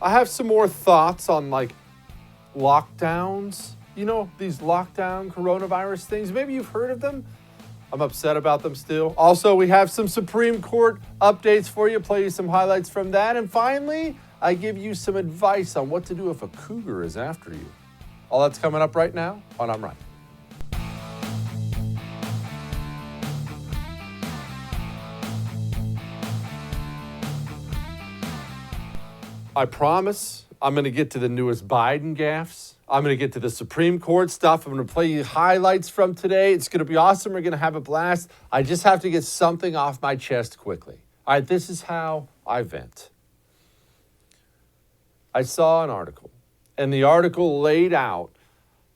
I have some more thoughts on like lockdowns. You know, these lockdown coronavirus things. Maybe you've heard of them. I'm upset about them still. Also, we have some Supreme Court updates for you, play you some highlights from that. And finally, I give you some advice on what to do if a cougar is after you. All that's coming up right now on I'm Right. I promise I'm going to get to the newest Biden gaffes. I'm going to get to the Supreme Court stuff. I'm going to play you highlights from today. It's going to be awesome. We're going to have a blast. I just have to get something off my chest quickly. All right, this is how I vent. I saw an article, and the article laid out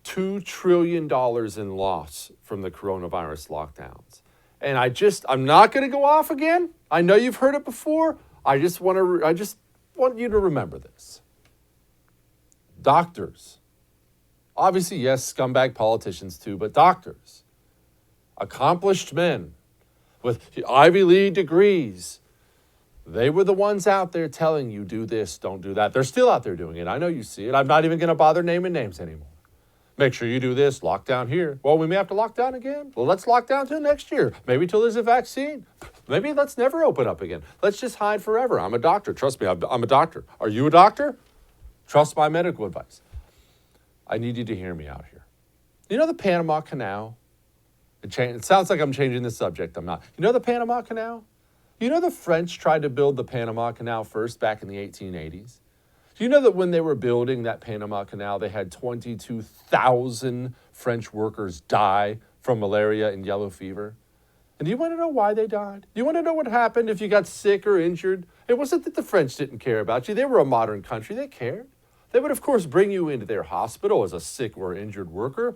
$2 trillion in loss from the coronavirus lockdowns. And I'm not going to go off again. I know you've heard it before. I just want you to remember this. Doctors, obviously, yes, scumbag politicians too, but doctors, accomplished men with Ivy League degrees, they were the ones out there telling you, do this, don't do that. They're still out there doing it. I know you see it. I'm not even going to bother naming names anymore. Make sure you do this, lock down here. Well, we may have to lock down again. Well, let's lock down till next year. Maybe till there's a vaccine. Maybe let's never open up again. Let's just hide forever. I'm a doctor. Trust me, I'm a doctor. Are you a doctor? Trust my medical advice. I need you to hear me out here. You know the Panama Canal? It sounds like I'm changing the subject. I'm not. You know the Panama Canal? You know the French tried to build the Panama Canal first back in the 1880s? Do you know that when they were building that Panama Canal, they had 22,000 French workers die from malaria and yellow fever? And do you want to know why they died? Do you want to know what happened if you got sick or injured? It wasn't that the French didn't care about you. They were a modern country. They cared. They would, of course, bring you into their hospital as a sick or injured worker,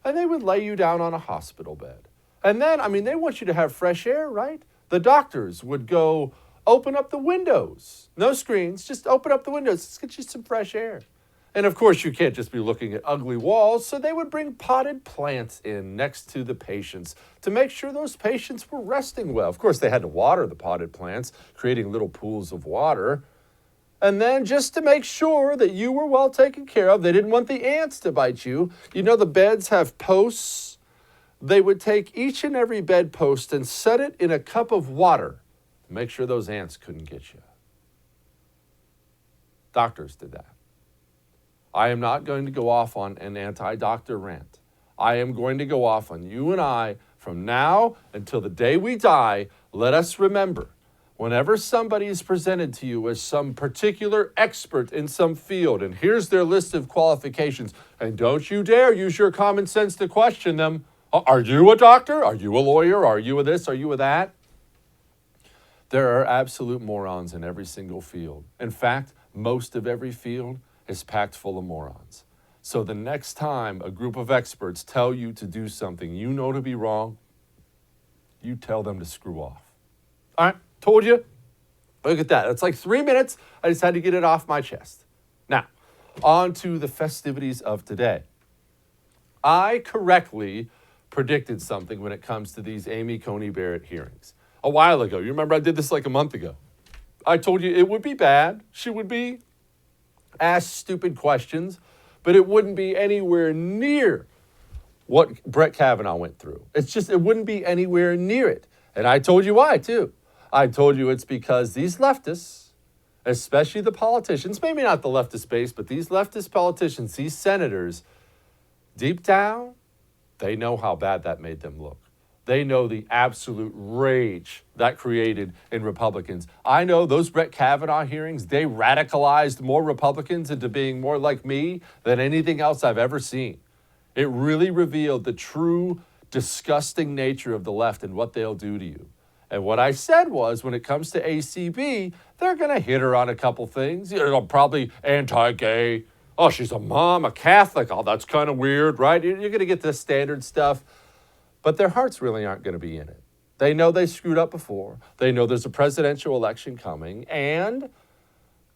and they would lay you down on a hospital bed. And then, they want you to have fresh air, right? The doctors would go open up the windows. No screens, just open up the windows. Let's get you some fresh air. And of course, you can't just be looking at ugly walls, so they would bring potted plants in next to the patients to make sure those patients were resting well. Of course, they had to water the potted plants, creating little pools of water. And then just to make sure that you were well taken care of, they didn't want the ants to bite you. You know the beds have posts. They would take each and every bedpost and set it in a cup of water to make sure those ants couldn't get you. Doctors did that. I am not going to go off on an anti-doctor rant. I am going to go off on you and I from now until the day we die. Let us remember, whenever somebody is presented to you as some particular expert in some field, and here's their list of qualifications, and don't you dare use your common sense to question them. Are you a doctor? Are you a lawyer? Are you a this? Are you a that? There are absolute morons in every single field. In fact, most of every field is packed full of morons. So the next time a group of experts tell you to do something you know to be wrong, you tell them to screw off. All right, told you. Look at that. It's like 3 minutes. I just had to get it off my chest. Now, on to the festivities of today. I correctly predicted something when it comes to these Amy Coney Barrett hearings. A while ago. You remember I did this like a month ago. I told you it would be bad. She would be asked stupid questions, but it wouldn't be anywhere near what Brett Kavanaugh went through. It wouldn't be anywhere near it. And I told you why, too. I told you it's because these leftists, especially the politicians, maybe not the leftist base, but these leftist politicians, these senators, deep down, they know how bad that made them look. They know the absolute rage that created in Republicans. I know those Brett Kavanaugh hearings, they radicalized more Republicans into being more like me than anything else I've ever seen. It really revealed the true disgusting nature of the left and what they'll do to you. And what I said was, when it comes to ACB, they're going to hit her on a couple things. Probably anti-gay. Oh, she's a mom, a Catholic. Oh, that's kind of weird, right? You're going to get the standard stuff. But their hearts really aren't going to be in it. They know they screwed up before. They know there's a presidential election coming. And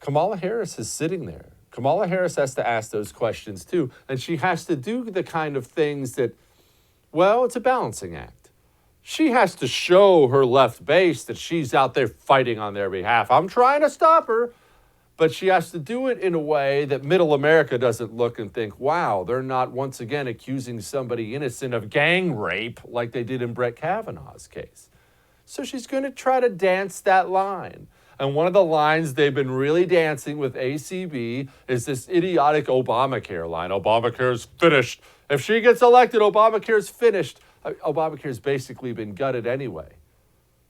Kamala Harris is sitting there. Kamala Harris has to ask those questions too. And she has to do the kind of things that, well, it's a balancing act. She has to show her left base that she's out there fighting on their behalf. I'm trying to stop her. but she has to do it in a way that middle America doesn't look and think, wow, they're not once again accusing somebody innocent of gang rape like they did in Brett Kavanaugh's case. So she's going to try to dance that line. And one of the lines they've been really dancing with ACB is this idiotic Obamacare line. Obamacare's finished. If she gets elected, Obamacare's finished. Obamacare's basically been gutted anyway.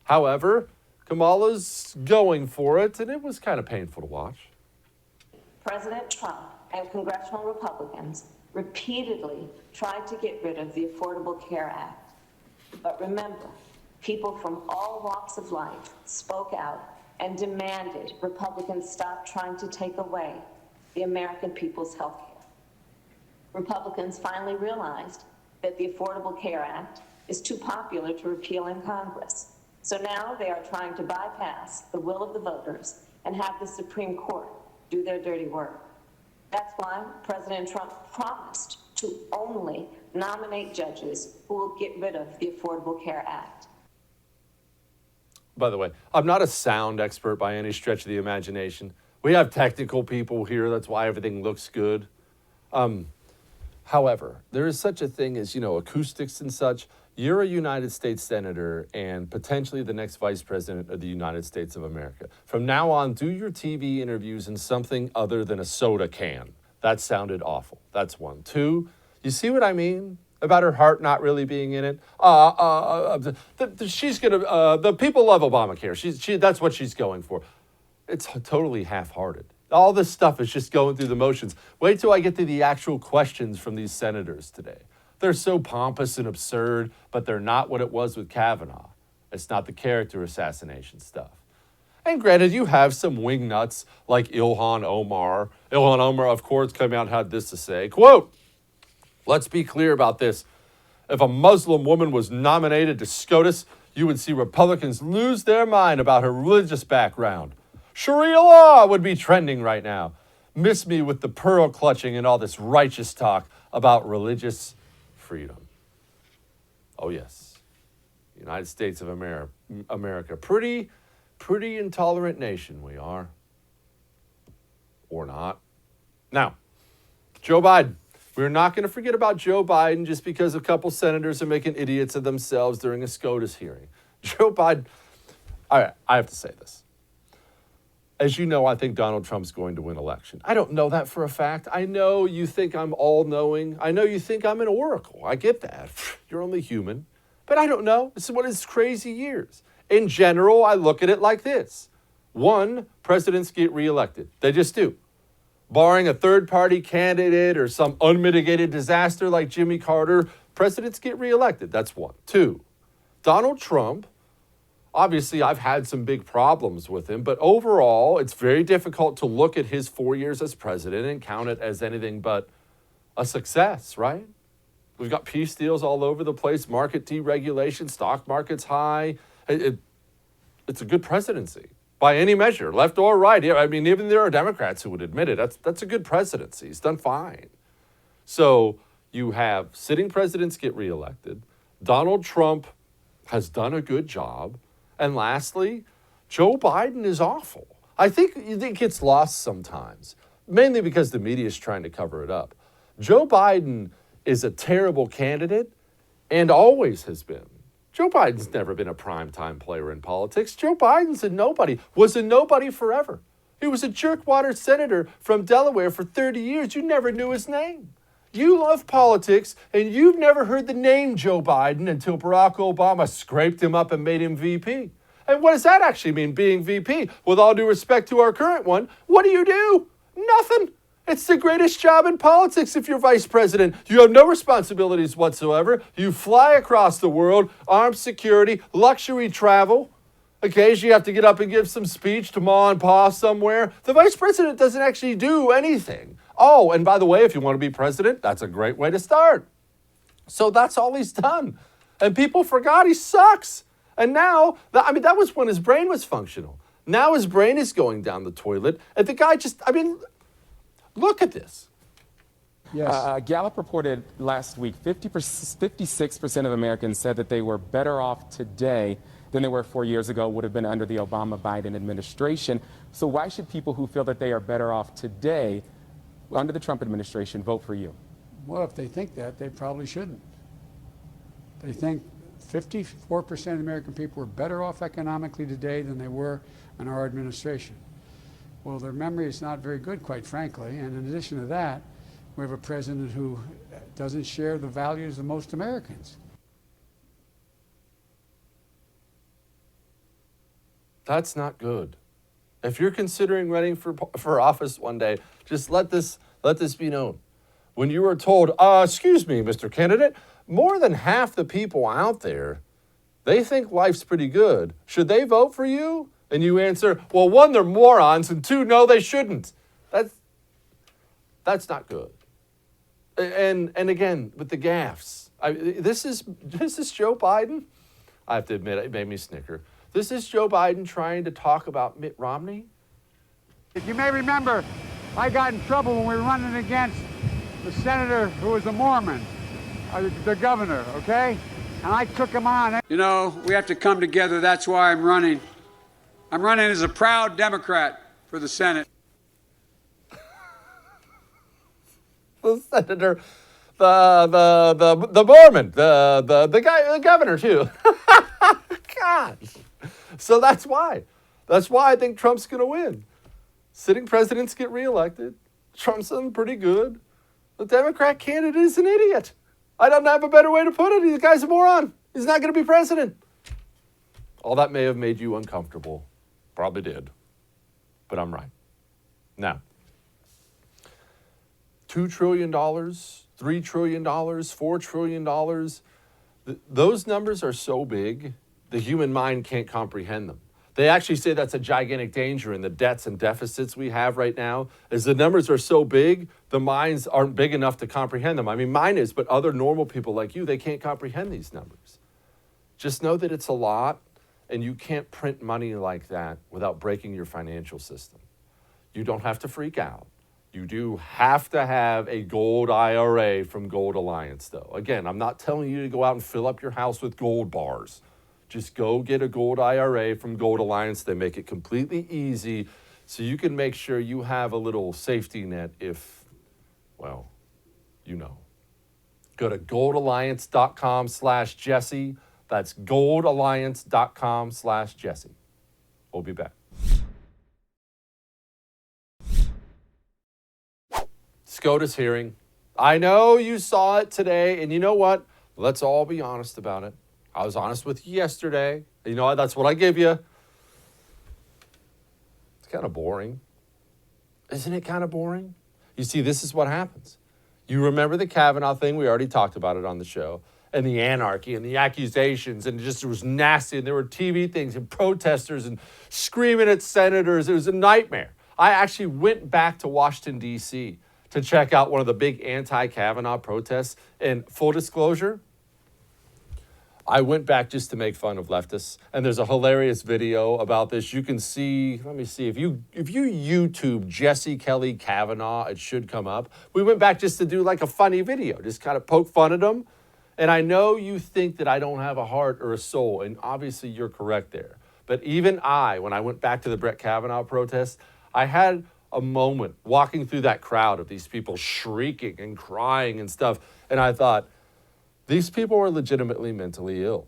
However, Kamala's going for it, and it was kind of painful to watch. President Trump and congressional Republicans repeatedly tried to get rid of the Affordable Care Act. But remember, people from all walks of life spoke out and demanded Republicans stop trying to take away the American people's health care. Republicans finally realized that the Affordable Care Act is too popular to repeal in Congress. So now they are trying to bypass the will of the voters and have the Supreme Court do their dirty work. That's why President Trump promised to only nominate judges who will get rid of the Affordable Care Act. By the way, I'm not a sound expert by any stretch of the imagination. We have technical people here. That's why everything looks good. However, there is such a thing as, acoustics and such. You're a United States Senator and potentially the next Vice President of the United States of America. From now on, do your TV interviews in something other than a soda can. That sounded awful. That's one. Two, you see what I mean about her heart not really being in it? She's going to, the people love Obamacare. That's what she's going for. It's totally half-hearted. All this stuff is just going through the motions. Wait till I get to the actual questions from these senators today. They're so pompous and absurd, but they're not what it was with Kavanaugh. It's not the character assassination stuff. And granted, you have some wingnuts like Ilhan Omar. Ilhan Omar, of course, came out and had this to say, quote, let's be clear about this. If a Muslim woman was nominated to SCOTUS, you would see Republicans lose their mind about her religious background. Sharia law would be trending right now. Miss me with the pearl clutching and all this righteous talk about religious freedom. Oh, yes. United States of America. Pretty intolerant nation we are. Or not. Now, Joe Biden. We're not going to forget about Joe Biden just because a couple senators are making idiots of themselves during a SCOTUS hearing. Joe Biden. All right, I have to say this. As you know, I think Donald Trump's going to win election. I don't know that for a fact. I know you think I'm all-knowing. I know you think I'm an oracle. I get that. You're only human. But I don't know. This is one of his crazy years. In general, I look at it like this. One, presidents get reelected. They just do. Barring a third-party candidate or some unmitigated disaster like Jimmy Carter, presidents get reelected. That's one. Two, Donald Trump. Obviously, I've had some big problems with him, but overall, it's very difficult to look at his 4 years as president and count it as anything but a success, right? We've got peace deals all over the place, market deregulation, stock market's high. It's a good presidency by any measure, left or right. I mean, even there are Democrats who would admit it. That's a good presidency. He's done fine. So you have sitting presidents get reelected. Donald Trump has done a good job. And lastly, Joe Biden is awful. I think it gets lost sometimes, mainly because the media is trying to cover it up. Joe Biden is a terrible candidate and always has been. Joe Biden's never been a primetime player in politics. Joe Biden's a nobody, was a nobody forever. He was a jerkwater senator from Delaware for 30 years. You never knew his name. You love politics, and you've never heard the name Joe Biden until Barack Obama scraped him up and made him VP. And what does that actually mean, being VP? With all due respect to our current one, what do? Nothing. It's the greatest job in politics if you're vice president. You have no responsibilities whatsoever. You fly across the world, armed security, luxury travel. Occasionally you have to get up and give some speech to Ma and Pa somewhere. The vice president doesn't actually do anything. Oh, and by the way, if you want to be president, that's a great way to start. So that's all he's done. And people forgot he sucks. And now, that was when his brain was functional. Now his brain is going down the toilet. And the guy look at this. Yes. Gallup reported last week 56% of Americans said that they were better off today than they were 4 years ago, would have been under the Obama-Biden administration. So why should people who feel that they are better off today under the Trump administration vote for you? Well, if they think that, they probably shouldn't. They think 54% of American people are better off economically today than they were in our administration. Well, their memory is not very good, quite frankly. And in addition to that, we have a president who doesn't share the values of most Americans. That's not good. If you're considering running for office one day, just let this be known. When you are told, excuse me, Mr. Candidate, more than half the people out there, they think life's pretty good. Should they vote for you? And you answer, well, one, they're morons, and two, no, they shouldn't. That's not good. And again, with the gaffes, this is Joe Biden. I have to admit, it made me snicker. This is Joe Biden trying to talk about Mitt Romney. You may remember, I got in trouble when we were running against the senator who was a Mormon, the governor, okay? And I took him on. You know, we have to come together. That's why I'm running. I'm running as a proud Democrat for the Senate. The senator, the Mormon, the guy, the governor too. God. So that's why I think Trump's going to win. Sitting presidents get reelected. Trump's done pretty good. The Democrat candidate is an idiot. I don't have a better way to put it. The guy's a moron. He's not going to be president. All that may have made you uncomfortable. Probably did. But I'm right. Now, $2 trillion, $3 trillion, $4 trillion, those numbers are so big, the human mind can't comprehend them. They actually say that's a gigantic danger in the debts and deficits we have right now. As the numbers are so big, the minds aren't big enough to comprehend them. I mean, mine is, but other normal people like you, they can't comprehend these numbers. Just know that it's a lot, and you can't print money like that without breaking your financial system. You don't have to freak out. You do have to have a gold IRA from Gold Alliance, though. Again, I'm not telling you to go out and fill up your house with gold bars. Just go get a gold IRA from Gold Alliance. They make it completely easy so you can make sure you have a little safety net if, well, you know. Go to goldalliance.com/Jesse. That's goldalliance.com/Jesse. We'll be back. SCOTUS hearing. I know you saw it today, and you know what? Let's all be honest about it. I was honest with you yesterday. You know, that's what I give you. It's kind of boring. Isn't it kind of boring? You see, this is what happens. You remember the Kavanaugh thing? We already talked about it on the show. And the anarchy and the accusations. And it was nasty. And there were TV things and protesters and screaming at senators. It was a nightmare. I actually went back to Washington, D.C. to check out one of the big anti-Kavanaugh protests. And full disclosure, I went back just to make fun of leftists, and there's a hilarious video about this. You can see, let me see, if you YouTube Jesse Kelly Kavanaugh, it should come up. We went back just to do like a funny video, just kind of poke fun at him. And I know you think that I don't have a heart or a soul, and obviously you're correct there. But even when I went back to the Brett Kavanaugh protest, I had a moment walking through that crowd of these people shrieking and crying and stuff, and I thought, these people are legitimately mentally ill.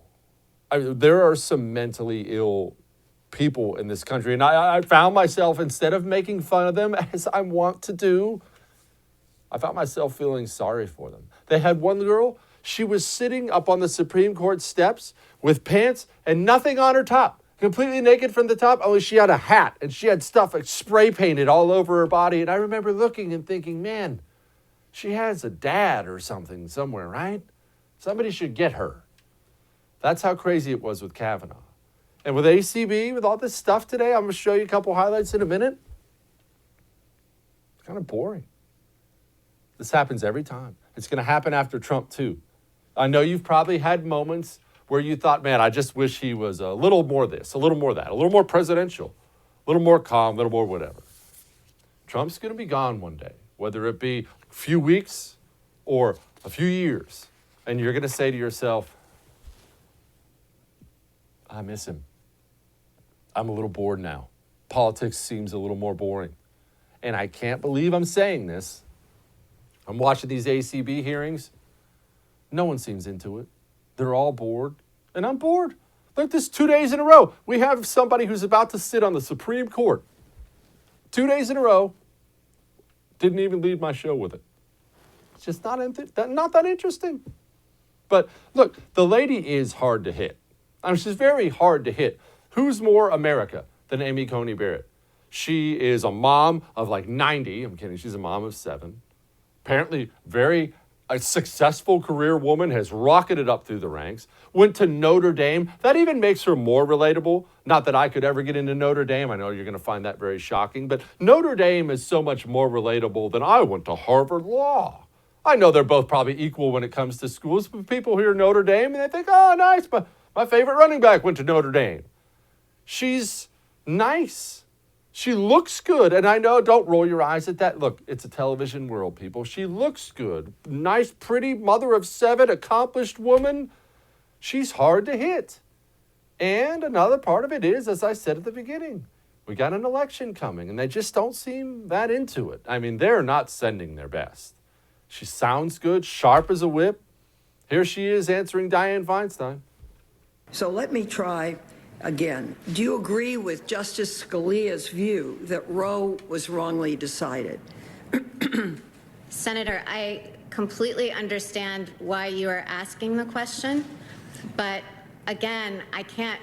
There are some mentally ill people in this country. And I found myself, instead of making fun of them, as I want to do, I found myself feeling sorry for them. They had one girl, she was sitting up on the Supreme Court steps with pants and nothing on her top. Completely naked from the top, only she had a hat. And she had stuff like spray painted all over her body. And I remember looking and thinking, man, she has a dad or something somewhere, right? Somebody should get her. That's how crazy it was with Kavanaugh. And with ACB, with all this stuff today, I'm going to show you a couple highlights in a minute. It's kind of boring. This happens every time. It's going to happen after Trump, too. I know you've probably had moments where you thought, man, I just wish he was a little more this, a little more that, a little more presidential, a little more calm, a little more whatever. Trump's going to be gone one day, whether it be a few weeks or a few years. And you're going to say to yourself, I miss him. I'm a little bored now. Politics seems a little more boring. And I can't believe I'm saying this. I'm watching these ACB hearings. No one seems into it. They're all bored. And I'm bored. Look, this 2 days in a row. We have somebody who's about to sit on the Supreme Court. 2 days in a row. Didn't even lead my show with it. It's just not that interesting. But look, the lady is hard to hit. I mean, she's very hard to hit. Who's more America than Amy Coney Barrett? She is a mom of like 90. I'm kidding. She's a mom of 7. Apparently a successful career woman, has rocketed up through the ranks, went to Notre Dame. That even makes her more relatable. Not that I could ever get into Notre Dame. I know you're going to find that very shocking, but Notre Dame is so much more relatable than I went to Harvard Law. I know they're both probably equal when it comes to schools, but people hear Notre Dame and they think, oh, nice, but my favorite running back went to Notre Dame. She's nice. She looks good. And I know, don't roll your eyes at that. Look, it's a television world, people. She looks good. Nice, pretty, mother of 7, accomplished woman. She's hard to hit. And another part of it is, as I said at the beginning, we got an election coming, and they just don't seem that into it. I mean, they're not sending their best. She sounds good, sharp as a whip. Here she is answering Dianne Feinstein. So let me try again. Do you agree with Justice Scalia's view that Roe was wrongly decided? Senator, I completely understand why you are asking the question, but again, I can't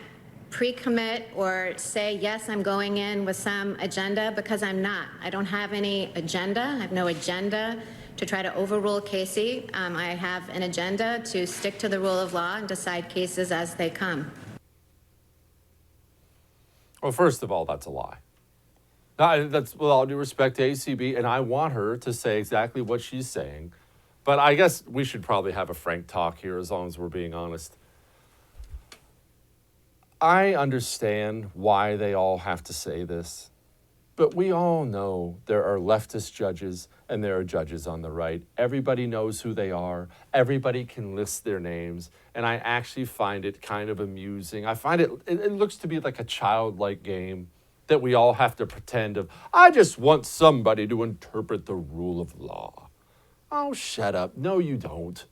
pre-commit or say, yes, I'm going in with some agenda, because I'm not. I don't have any agenda. I have no agenda to try to overrule Casey. I have an agenda to stick to the rule of law and decide cases as they come. Well, first of all, that's a lie. Now, that's with all due respect to ACB, and I want her to say exactly what she's saying. But I guess we should probably have a frank talk here, as long as we're being honest. I understand why they all have to say this, but we all know there are leftist judges and there are judges on the right. Everybody knows who they are. Everybody can list their names. And I actually find it kind of amusing. I find it looks to be like a childlike game that we all have to pretend of. I just want somebody to interpret the rule of law. Oh, shut up. No, you don't.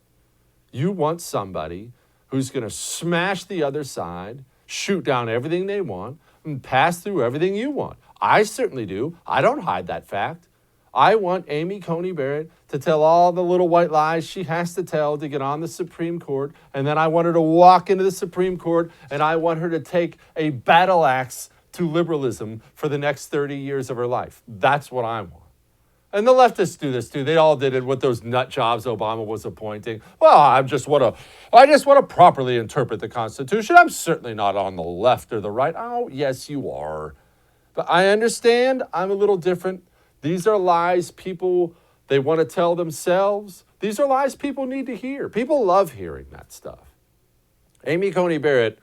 You want somebody who's going to smash the other side, shoot down everything they want, and pass through everything you want. I certainly do. I don't hide that fact. I want Amy Coney Barrett to tell all the little white lies she has to tell to get on the Supreme Court, and then I want her to walk into the Supreme Court, and I want her to take a battle axe to liberalism for the next 30 years of her life. That's what I want. And the leftists do this too. They all did it with those nut jobs Obama was appointing. Well, I just want to properly interpret the Constitution. I'm certainly not on the left or the right. Oh, yes, you are. But I understand I'm a little different. These are lies people, they want to tell themselves. These are lies people need to hear. People love hearing that stuff. Amy Coney Barrett,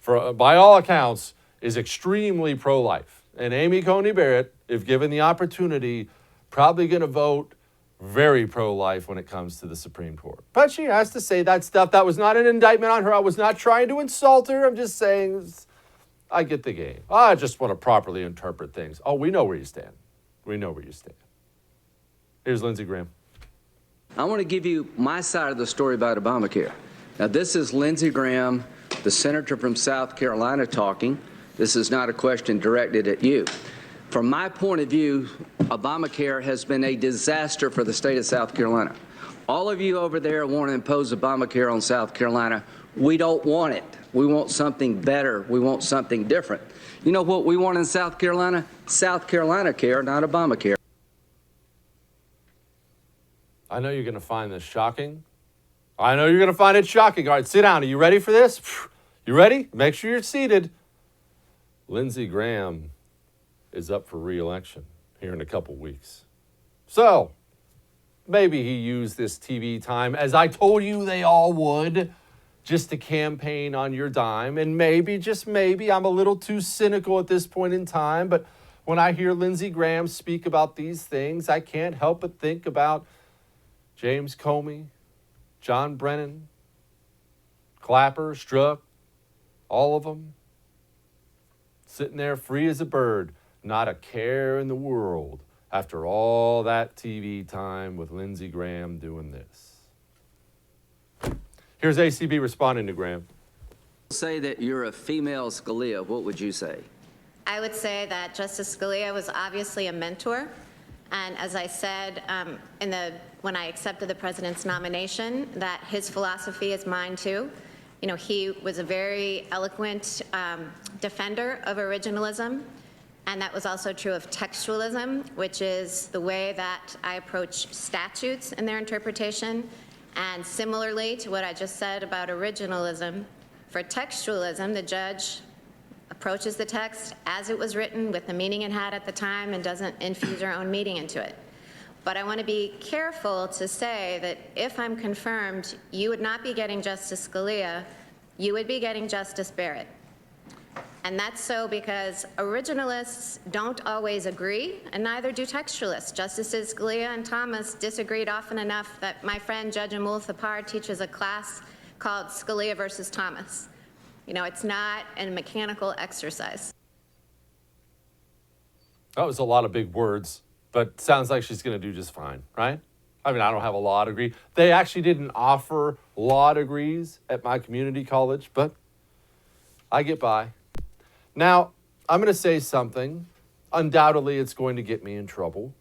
by all accounts, is extremely pro-life. And Amy Coney Barrett, if given the opportunity, probably going to vote very pro-life when it comes to the Supreme Court. But she has to say that stuff. That was not an indictment on her. I was not trying to insult her. I'm just saying, I get the game. I just want to properly interpret things. Oh, we know where you stand. We know where you stand. Here's Lindsey Graham. I want to give you my side of the story about Obamacare. Now, this is Lindsey Graham, the senator from South Carolina, talking. This is not a question directed at you. From my point of view, Obamacare has been a disaster for the state of South Carolina. All of you over there want to impose Obamacare on South Carolina. We don't want it. We want something better. We want something different. You know what we want in South Carolina? South Carolina care, not Obamacare. I know you're going to find this shocking. I know you're going to find it shocking. All right, sit down. Are you ready for this? You ready? Make sure you're seated. Lindsey Graham is up for re-election here in a couple weeks. So, maybe he used this TV time, as I told you they all would, just to campaign on your dime. And maybe, just maybe, I'm a little too cynical at this point in time, but when I hear Lindsey Graham speak about these things, I can't help but think about James Comey, John Brennan, Clapper, Strzok, All of them. Sitting there free as a bird, not a care in the world after all that TV time with Lindsey Graham doing this. Here's ACB responding to Graham. Say that you're a female Scalia, what would you say? I would say that Justice Scalia was obviously a mentor. And as I said when I accepted the president's nomination, that his philosophy is mine too. You know, he was a very eloquent defender of originalism, and that was also true of textualism, which is the way that I approach statutes and their interpretation. And similarly to what I just said about originalism, for textualism, the judge approaches the text as it was written with the meaning it had at the time and doesn't infuse her own meaning into it. But I want to be careful to say that if I'm confirmed, you would not be getting Justice Scalia, you would be getting Justice Barrett. And that's so because originalists don't always agree, and neither do textualists. Justices Scalia and Thomas disagreed often enough that my friend Judge Amy Coney teaches a class called Scalia versus Thomas. You know, it's not a mechanical exercise. That was a lot of big words, but sounds like she's going to do just fine, right? I mean, I don't have a law degree. They actually didn't offer law degrees at my community college, but I get by. Now, I'm going to say something. Undoubtedly, it's going to get me in trouble.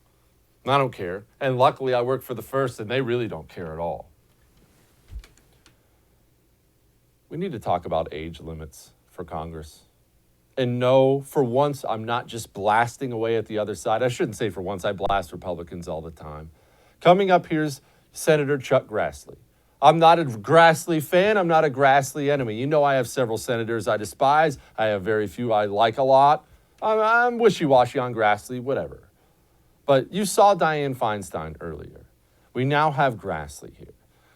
I don't care. And luckily, I work for the First, and they really don't care at all. We need to talk about age limits for Congress. And no, for once, I'm not just blasting away at the other side. I shouldn't say for once. I blast Republicans all the time. Coming up, here's Senator Chuck Grassley. I'm not a Grassley fan. I'm not a Grassley enemy. You know I have several senators I despise. I have very few I like a lot. I'm wishy-washy on Grassley, whatever. But you saw Dianne Feinstein earlier. We now have Grassley here.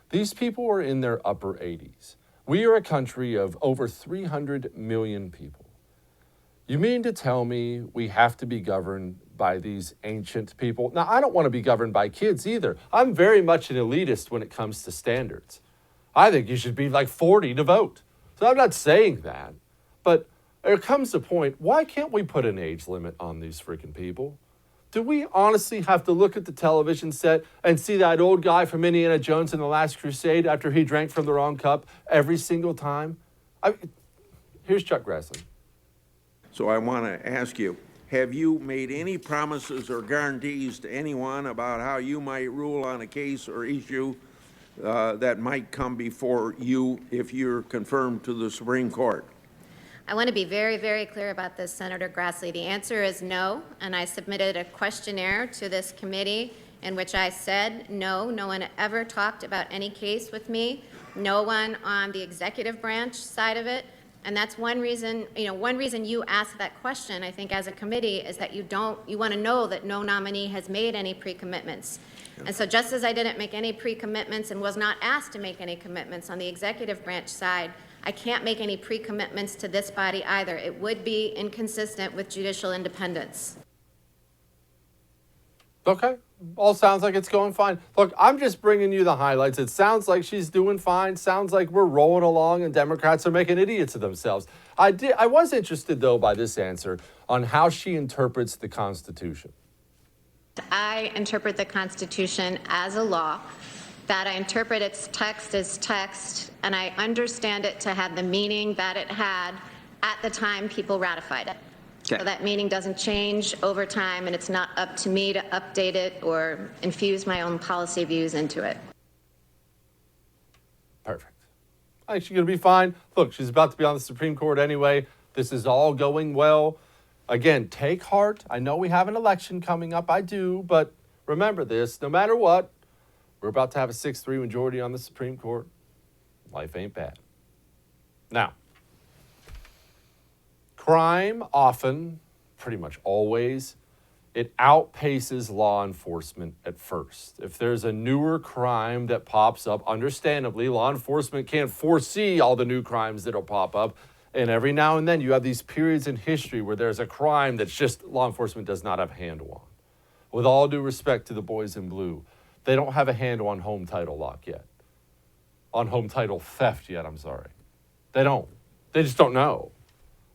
These people are in their upper 80s. We are a country of over 300 million people. You mean to tell me we have to be governed by these ancient people? Now, I don't want to be governed by kids either. I'm very much an elitist when it comes to standards. I think you should be like 40 to vote. So I'm not saying that. But there comes a point, why can't we put an age limit on these freaking people? Do we honestly have to look at the television set and see that old guy from Indiana Jones in The Last Crusade after he drank from the wrong cup every single time? Here's Chuck Grassley. So I want to ask you, have you made any promises or guarantees to anyone about how you might rule on a case or issue that might come before you if you're confirmed to the Supreme Court? I want to be very, very clear about this, Senator Grassley. The answer is no, and I submitted a questionnaire to this committee in which I said no. No one ever talked about any case with me. No one on the executive branch side of it. And that's one reason you asked that question, I think, as a committee, is that you want to know that no nominee has made any pre-commitments. Yep. And so just as I didn't make any pre-commitments and was not asked to make any commitments on the executive branch side, I can't make any pre-commitments to this body either. It would be inconsistent with judicial independence. Okay, all sounds like it's going fine. Look, I'm just bringing you the highlights. It sounds like she's doing fine. Sounds like we're rolling along and Democrats are making idiots of themselves. I was interested, though, by this answer on how she interprets the Constitution. I interpret the Constitution as a law, that I interpret its text as text, and I understand it to have the meaning that it had at the time people ratified it. Okay. So that meaning doesn't change over time, and it's not up to me to update it or infuse my own policy views into it. Perfect. I think she's going to be fine. Look, she's about to be on the Supreme Court anyway. This is all going well. Again, take heart. I know we have an election coming up. I do. But remember this, no matter what, we're about to have a 6-3 majority on the Supreme Court. Life ain't bad. Now, crime often, pretty much always, it outpaces law enforcement at first. If there's a newer crime that pops up, understandably, law enforcement can't foresee all the new crimes that'll pop up. And every now and then you have these periods in history where there's a crime that's just law enforcement does not have a handle on. With all due respect to the boys in blue, they don't have a handle on home title lock yet. On home title theft yet, I'm sorry. They don't. They just don't know.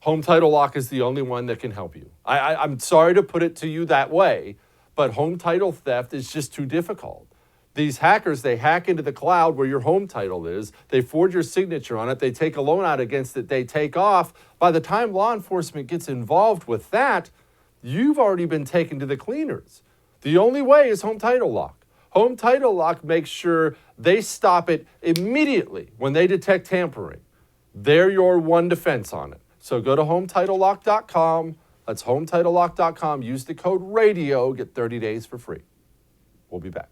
Home Title Lock is the only one that can help you. I'm sorry to put it to you that way, but home title theft is just too difficult. These hackers, they hack into the cloud where your home title is. They forge your signature on it. They take a loan out against it. They take off. By the time law enforcement gets involved with that, you've already been taken to the cleaners. The only way is Home Title Lock. Home Title Lock makes sure they stop it immediately when they detect tampering. They're your one defense on it. So go to HomeTitleLock.com. That's HomeTitleLock.com. Use the code RADIO. Get 30 days for free. We'll be back.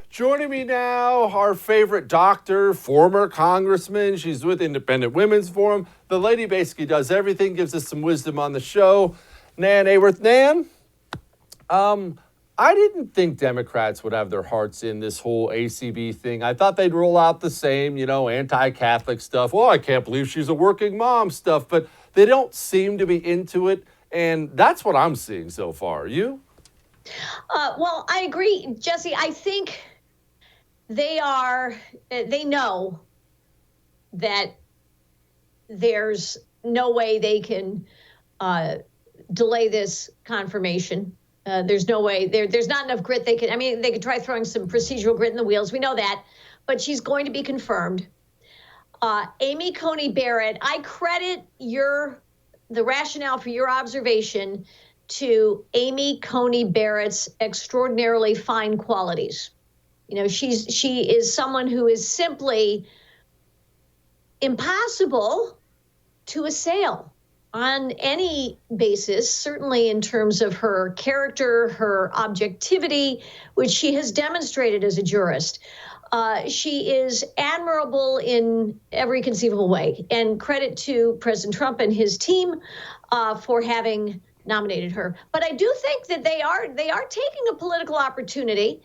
Joining me now, our favorite doctor, former congressman. She's with Independent Women's Forum. The lady basically does everything, gives us some wisdom on the show. Nan Aworth. Nan, I didn't think Democrats would have their hearts in this whole ACB thing. I thought they'd roll out the same, anti-Catholic stuff. Well, I can't believe she's a working mom stuff, but they don't seem to be into it. And that's what I'm seeing so far. You? Well, I agree, Jesse. I think they know that there's no way they can delay this confirmation. There's no way. There's not enough grit. They could try throwing some procedural grit in the wheels. We know that. But she's going to be confirmed. Amy Coney Barrett, I credit the rationale for your observation to Amy Coney Barrett's extraordinarily fine qualities. She is someone who is simply impossible to assail on any basis, certainly in terms of her character, her objectivity, which she has demonstrated as a jurist. She is admirable in every conceivable way, and credit to President Trump and his team for having nominated her. But I do think that they are taking a political opportunity,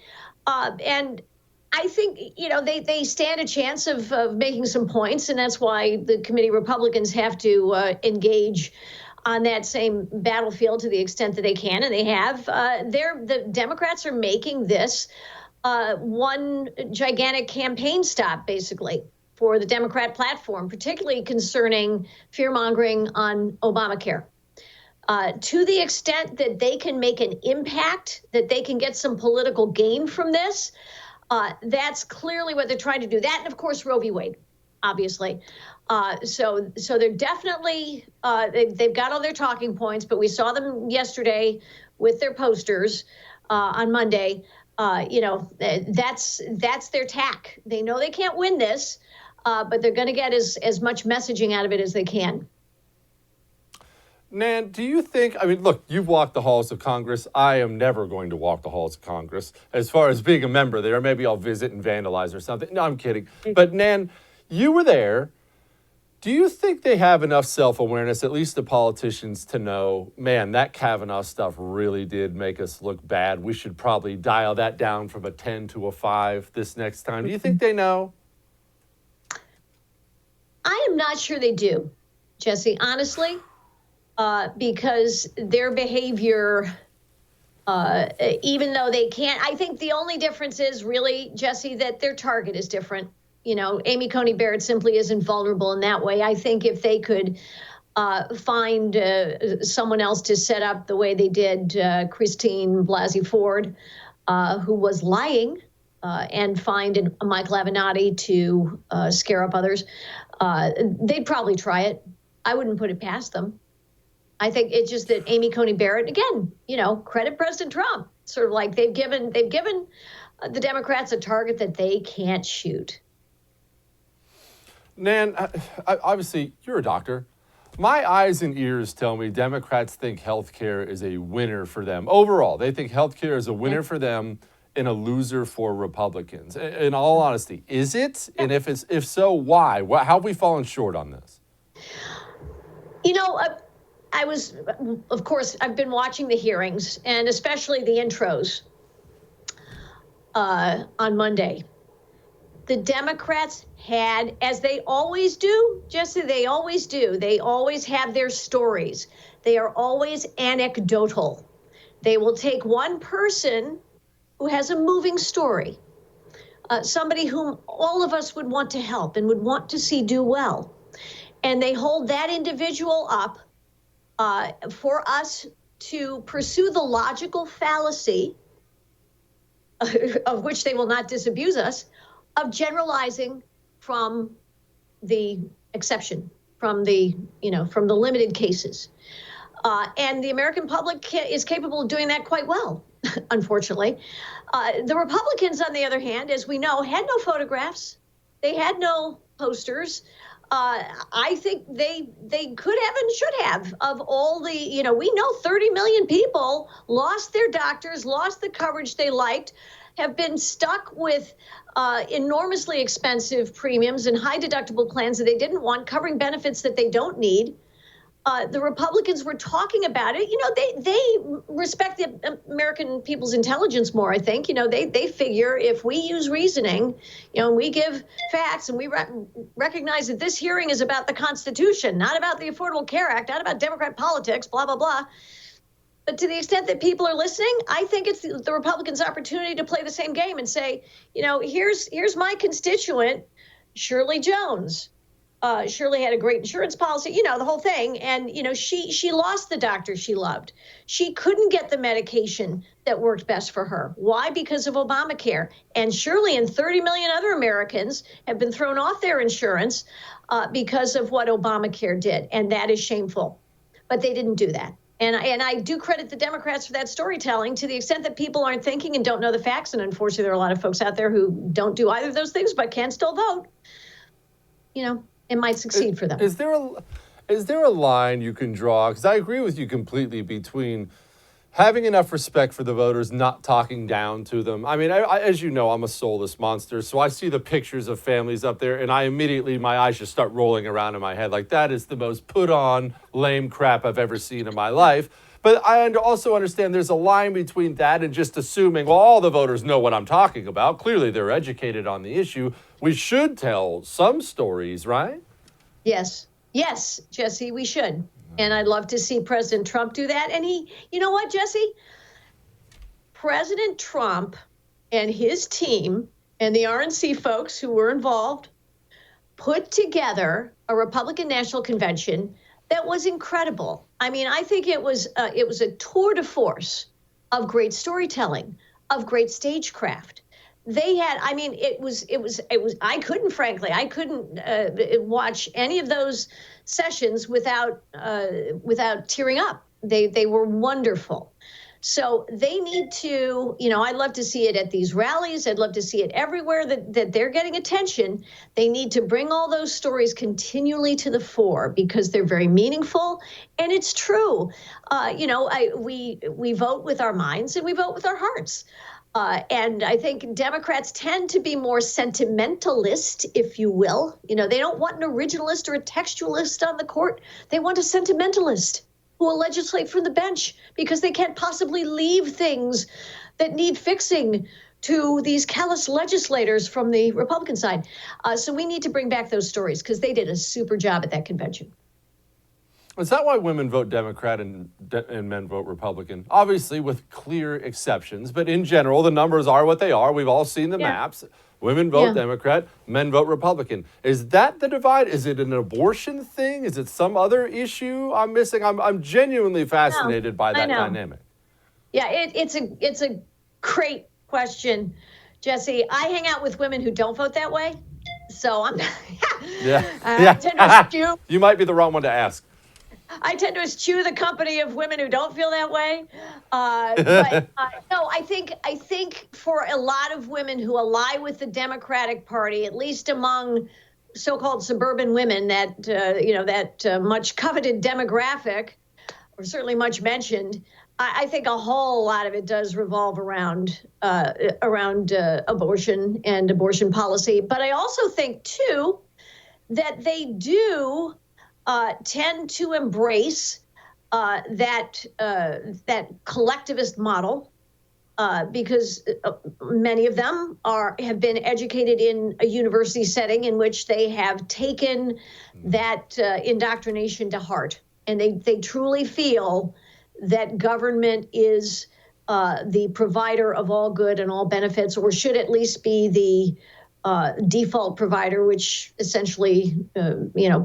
and I think, they stand a chance of making some points, and that's why the committee Republicans have to engage on that same battlefield to the extent that they can, and they have. The Democrats are making this one gigantic campaign stop, basically, for the Democrat platform, particularly concerning fear-mongering on Obamacare. To the extent that they can make an impact, that they can get some political gain from this, that's clearly what they're trying to do. That, and of course, Roe v. Wade, obviously. So they're definitely, they've got all their talking points, but we saw them yesterday with their posters on Monday. That's their tack. They know they can't win this, but they're going to get as much messaging out of it as they can. Nan, do you think, look, you've walked the halls of Congress. I am never going to walk the halls of Congress. As far as being a member there, maybe I'll visit and vandalize or something. No, I'm kidding. But Nan, you were there. Do you think they have enough self-awareness, at least the politicians, to know, man, that Kavanaugh stuff really did make us look bad. We should probably dial that down from a 10 to a 5 this next time. Do you think they know? I am not sure they do, Jesse, honestly. Because their behavior, even though they can't, I think the only difference is really, Jesse, that their target is different. Amy Coney Barrett simply isn't vulnerable in that way. I think if they could find someone else to set up the way they did Christine Blasey Ford, who was lying, and find a Michael Avenatti to scare up others, they'd probably try it. I wouldn't put it past them. I think it's just that Amy Coney Barrett, again, credit President Trump. Sort of like they've given the Democrats a target that they can't shoot. Nan, obviously, you're a doctor. My eyes and ears tell me Democrats think health care is a winner for them. Overall, they think health care is a winner for them and a loser for Republicans. In all honesty, is it? And if so, why? How have we fallen short on this? Of course, I've been watching the hearings, and especially the intros on Monday. The Democrats had, as they always do, Jesse, they always do. They always have their stories. They are always anecdotal. They will take one person who has a moving story, somebody whom all of us would want to help and would want to see do well. And they hold that individual up for us to pursue the logical fallacy, of which they will not disabuse us, of generalizing from the exception, from the limited cases. And the American public is capable of doing that quite well, unfortunately. The Republicans, on the other hand, as we know, had no photographs. They had no posters. I think they could have and should have, of all the, we know 30 million people lost their doctors, lost the coverage they liked, have been stuck with enormously expensive premiums and high deductible plans that they didn't want, covering benefits that they don't need. The Republicans were talking about it. They respect the American people's intelligence more, I think. They figure if we use reasoning, and we give facts and we recognize that this hearing is about the Constitution, not about the Affordable Care Act, not about Democrat politics, blah, blah, blah. But to the extent that people are listening, I think it's the Republicans' opportunity to play the same game and say, here's my constituent, Shirley Jones. Shirley had a great insurance policy, the whole thing. And, she lost the doctor she loved. She couldn't get the medication that worked best for her. Why? Because of Obamacare. And Shirley and 30 million other Americans have been thrown off their insurance because of what Obamacare did. And that is shameful. But they didn't do that. And I do credit the Democrats for that storytelling, to the extent that people aren't thinking and don't know the facts. And unfortunately, there are a lot of folks out there who don't do either of those things, but can still vote. It might succeed for them. Is there a line you can draw? Because I agree with you completely, between having enough respect for the voters, not talking down to them. I mean, as you know, I'm a soulless monster, so I see the pictures of families up there, and my eyes just start rolling around in my head. Like, that is the most put-on, lame crap I've ever seen in my life. But I also understand there's a line between that and just assuming, well, all the voters know what I'm talking about. Clearly, they're educated on the issue. We should tell some stories, right? Yes, Jesse, we should. And I'd love to see President Trump do that. And you know what, Jesse? President Trump and his team and the RNC folks who were involved put together a Republican National Convention that was incredible. I mean, I think it was a tour de force of great storytelling, of great stagecraft. They had, I couldn't watch any of those sessions without tearing up. They were wonderful. So they need to, I'd love to see it at these rallies. I'd love to see it everywhere that they're getting attention. They need to bring all those stories continually to the fore, because they're very meaningful. And it's true. We vote with our minds and we vote with our hearts. And I think Democrats tend to be more sentimentalist, if you will. They don't want an originalist or a textualist on the court. They want a sentimentalist who will legislate from the bench, because they can't possibly leave things that need fixing to these callous legislators from the Republican side. So we need to bring back those stories, because they did a super job at that convention. Is that why women vote Democrat and men vote Republican? Obviously, with clear exceptions, but in general, the numbers are what they are. We've all seen the maps. Women vote Democrat, men vote Republican. Is that the divide? Is it an abortion thing? Is it some other issue I'm missing? I'm genuinely fascinated by that dynamic. Yeah, it's a great question, Jesse. I hang out with women who don't vote that way, so I'm. I tend to eschew. You might be the wrong one to ask. I tend to eschew the company of women who don't feel that way. No, I think for a lot of women who ally with the Democratic Party, at least among so-called suburban women, that much coveted demographic, or certainly much mentioned, I think a whole lot of it does revolve around abortion and abortion policy. But I also think, too, that they do tend to embrace that collectivist model, because many of them have been educated in a university setting in which they have taken that indoctrination to heart, and they truly feel that government is the provider of all good and all benefits, or should at least be the default provider, which essentially,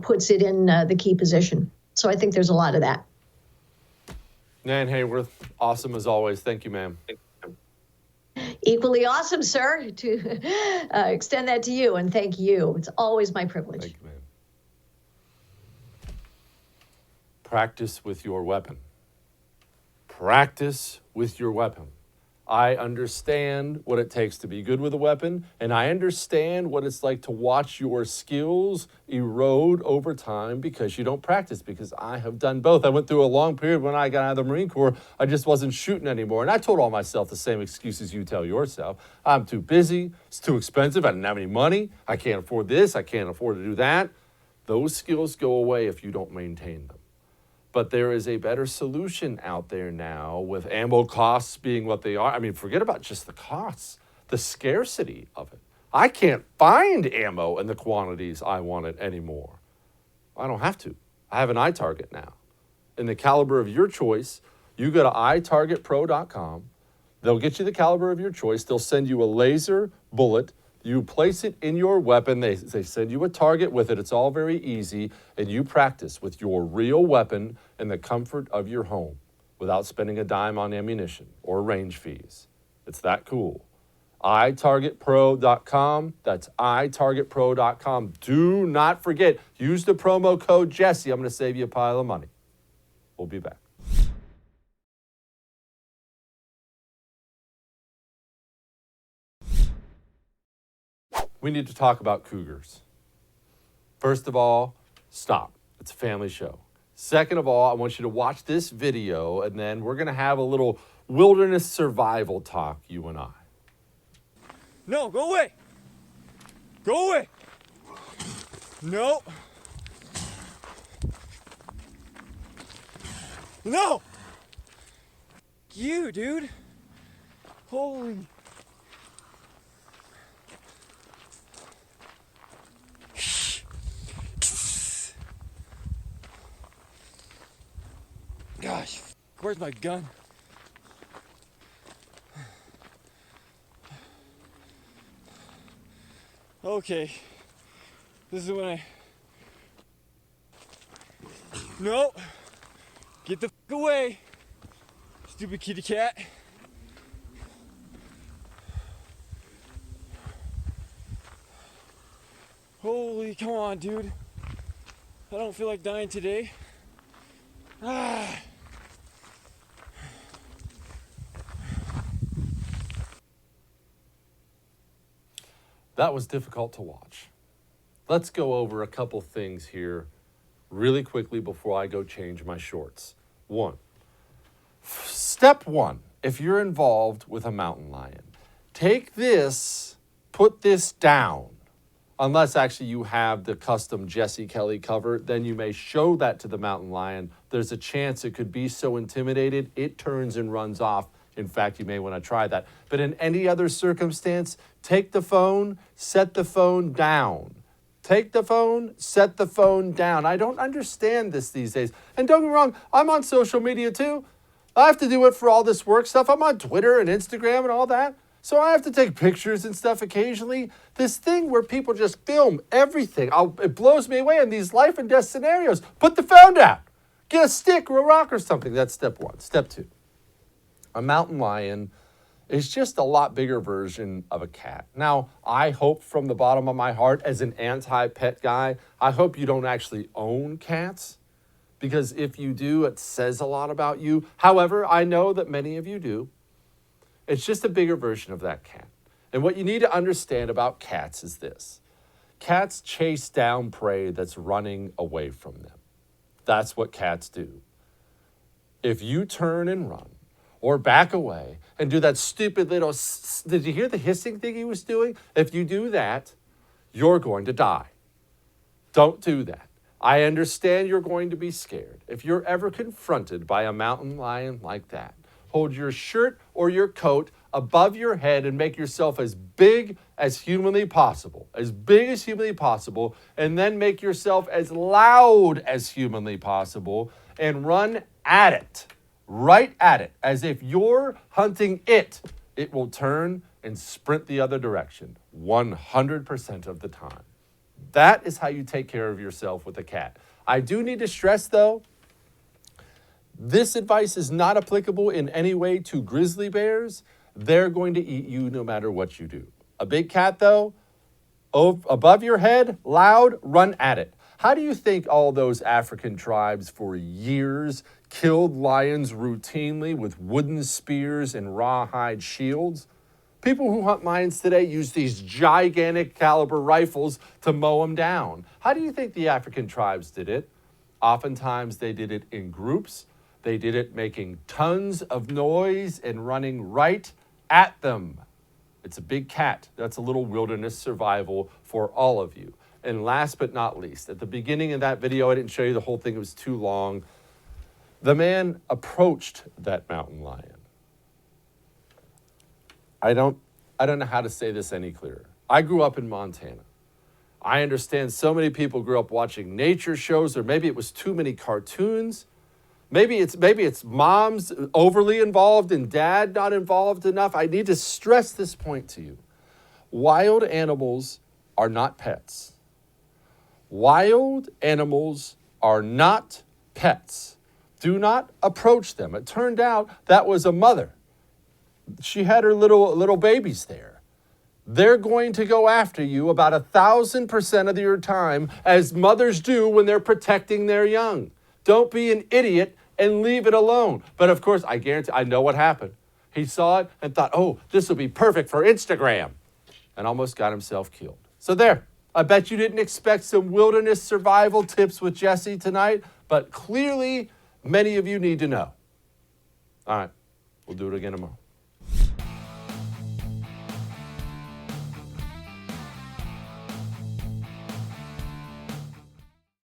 puts it in the key position. So I think there's a lot of that. Nan Hayworth, awesome as always. Thank you, ma'am. Equally awesome, sir, to extend that to you, and thank you. It's always my privilege. Thank you, ma'am. Practice with your weapon. Practice with your weapon. I understand what it takes to be good with a weapon, and I understand what it's like to watch your skills erode over time because you don't practice, because I have done both. I went through a long period when I got out of the Marine Corps, I just wasn't shooting anymore, and I told all myself the same excuses you tell yourself. I'm too busy, it's too expensive, I didn't have any money, I can't afford this, I can't afford to do that. Those skills go away if you don't maintain them. But there is a better solution out there now with ammo costs being what they are. I mean, forget about just the costs, the scarcity of it. I can't find ammo in the quantities I want it anymore. I don't have to. I have an iTarget now. In the caliber of your choice, you go to itargetpro.com. They'll get you the caliber of your choice. They'll send you a laser bullet. You place it in your weapon. They send you a target with it. It's all very easy. And you practice with your real weapon in the comfort of your home without spending a dime on ammunition or range fees. It's that cool. itargetpro.com. That's itargetpro.com. Do not forget, use the promo code Jesse. I'm going to save you a pile of money. We'll be back. We need to talk about cougars. First of all, stop. It's a family show. Second of all, I want you to watch this video, and then we're going to have a little wilderness survival talk, you and I. No, go away. Go away. No. No. You, dude. Holy. Gosh, where's my gun? Okay, this is when I... No! Get the f*** away! Stupid kitty cat. Holy, come on, dude. I don't feel like dying today. Ah! That was difficult to watch. Let's go over a couple things here really quickly before I go change my shorts. Step one, if you're involved with a mountain lion, take this, put this down. Unless actually you have the custom Jesse Kelly cover, then you may show that to the mountain lion. There's a chance it could be so intimidated, it turns and runs off. In fact, you may want to try that. But in any other circumstance, take the phone, set the phone down. Take the phone, set the phone down. I don't understand this these days. And don't get me wrong, I'm on social media too. I have to do it for all this work stuff. I'm on Twitter and Instagram and all that. So I have to take pictures and stuff occasionally. This thing where people just film everything, it blows me away in these life and death scenarios. Put the phone down. Get a stick or a rock or something. That's step one. Step two. A mountain lion is just a lot bigger version of a cat. Now, I hope from the bottom of my heart, as an anti-pet guy, I hope you don't actually own cats, because if you do, it says a lot about you. However, I know that many of you do. It's just a bigger version of that cat. And what you need to understand about cats is this. Cats chase down prey that's running away from them. That's what cats do. If you turn and run, or back away and do that stupid little, did you hear the hissing thing he was doing? If you do that, you're going to die. Don't do that. I understand you're going to be scared. If you're ever confronted by a mountain lion like that, hold your shirt or your coat above your head and make yourself as big as humanly possible, and then make yourself as loud as humanly possible and run at it. right at it, as if you're hunting it, it will turn and sprint the other direction 100% of the time. That is how you take care of yourself with a cat. I do need to stress, though, this advice is not applicable in any way to grizzly bears. They're going to eat you no matter what you do. A big cat, though, above your head, loud, run at it. How do you think all those African tribes for years killed lions routinely with wooden spears and rawhide shields? People who hunt lions today use these gigantic caliber rifles to mow them down. How do you think the African tribes did it? Oftentimes they did it in groups. They did it making tons of noise and running right at them. It's a big cat. That's a little wilderness survival for all of you. And last but not least, at the beginning of that video, I didn't show you the whole thing, it was too long. The man approached that mountain lion. I don't know how to say this any clearer. I grew up in Montana. I understand so many people grew up watching nature shows, or maybe it was too many cartoons. Maybe it's mom's overly involved and dad not involved enough. I need to stress this point to you. Wild animals are not pets. Wild animals are not pets. Do not approach them. It turned out that was a mother. She had her little babies there. They're going to go after you about 1,000% of your time, as mothers do when they're protecting their young. Don't be an idiot and leave it alone. But of course, I guarantee, I know what happened. He saw it and thought, oh, this will be perfect for Instagram, and almost got himself killed. So there, I bet you didn't expect some wilderness survival tips with Jesse tonight, but clearly many of you need to know. All right, we'll do it again tomorrow.